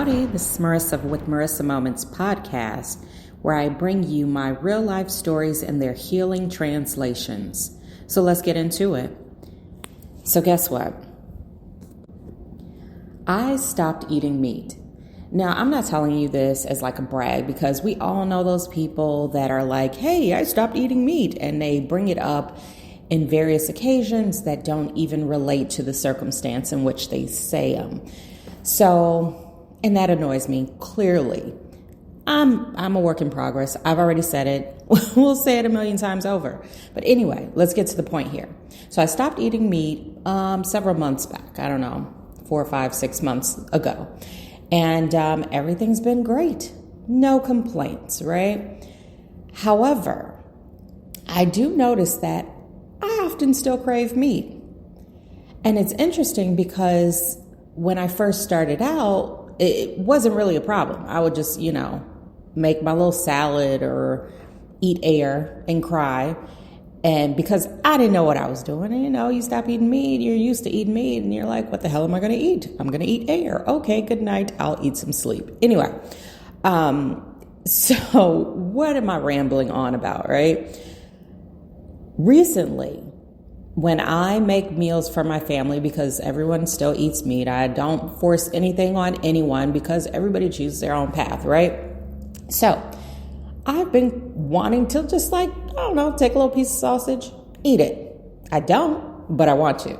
Howdy, this is Marissa with Marisa-Moments podcast, where I bring you my real life stories and their healing translations. So let's get into it. So guess what? I stopped eating meat. Now, I'm not telling you this as like a brag because we all know those people that are like, hey, I stopped eating meat, and they bring it up in various occasions that don't even relate to the circumstance in which they say them. So, and that annoys me, clearly. I'm a work in progress. I've already said it. We'll say it a million times over. But anyway, let's get to the point here. So I stopped eating meat several months back. I don't know, 4, 5, 6 months ago. And everything's been great. No complaints, right? However, I do notice that I often still crave meat. And it's interesting because when I first started out, it wasn't really a problem. I would just, make my little salad or eat air and cry. And because I didn't know what I was doing, and, you stop eating meat, you're used to eating meat, and you're like, what the hell am I going to eat? I'm going to eat air. Okay, good night. I'll eat some sleep. Anyway, so what am I rambling on about, right? Recently, when I make meals for my family, because everyone still eats meat, I don't force anything on anyone because everybody chooses their own path, right? So I've been wanting to just take a little piece of sausage, eat it. I don't, but I want to.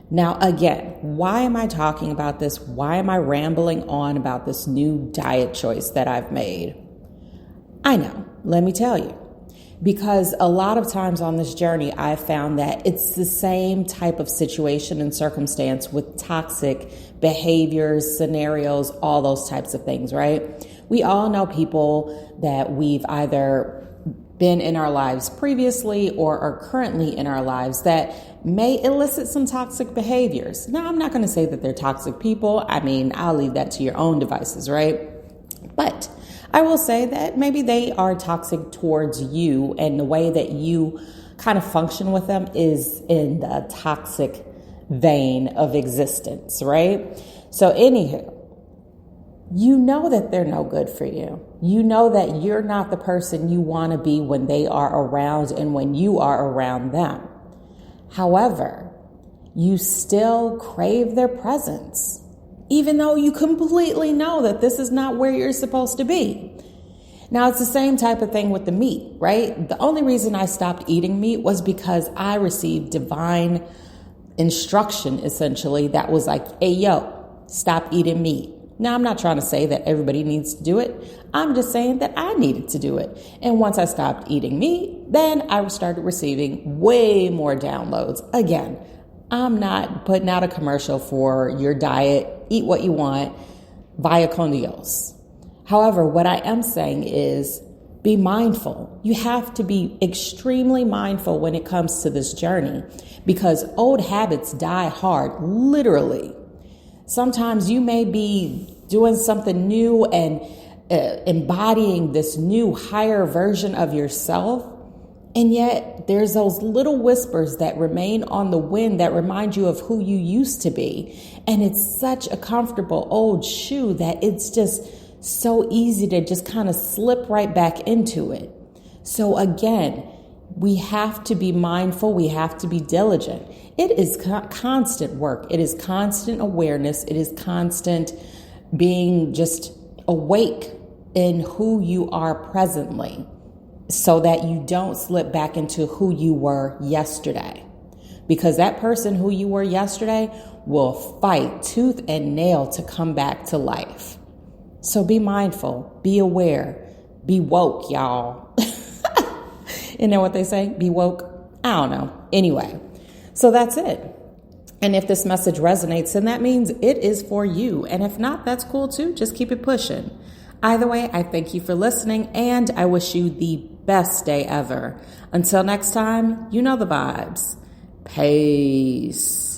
Now, again, why am I talking about this? Why am I rambling on about this new diet choice that I've made? I know, let me tell you. Because a lot of times on this journey, I've found that it's the same type of situation and circumstance with toxic behaviors, scenarios, all those types of things, right? We all know people that we've either been in our lives previously or are currently in our lives that may elicit some toxic behaviors. Now, I'm not going to say that they're toxic people. I'll leave that to your own devices, right? But I will say that maybe they are toxic towards you, and the way that you kind of function with them is in the toxic vein of existence, right? So anywho, you know that they're no good for you. You know that you're not the person you want to be when they are around and when you are around them. However, you still crave their presence, even though you completely know that this is not where you're supposed to be. Now, it's the same type of thing with the meat, right? The only reason I stopped eating meat was because I received divine instruction, essentially, that was like, hey, yo, stop eating meat. Now, I'm not trying to say that everybody needs to do it. I'm just saying that I needed to do it. And once I stopped eating meat, then I started receiving way more downloads. Again, I'm not putting out a commercial for your diet, eat what you want, via con Dios. However, what I am saying is be mindful. You have to be extremely mindful when it comes to this journey because old habits die hard, literally. Sometimes you may be doing something new and embodying this new higher version of yourself. And yet there's those little whispers that remain on the wind that remind you of who you used to be. And it's such a comfortable old shoe that it's just so easy to just kind of slip right back into it. So again, we have to be mindful. We have to be diligent. It is constant work. It is constant awareness. It is constant being just awake in who you are presently, so that you don't slip back into who you were yesterday. Because that person who you were yesterday will fight tooth and nail to come back to life. So be mindful, be aware, be woke, y'all. Isn't that what they say? Be woke? I don't know. Anyway, so that's it. And if this message resonates, then that means it is for you. And if not, that's cool too. Just keep it pushing. Either way, I thank you for listening, and I wish you the best day ever. Until next time, you know the vibes. Peace.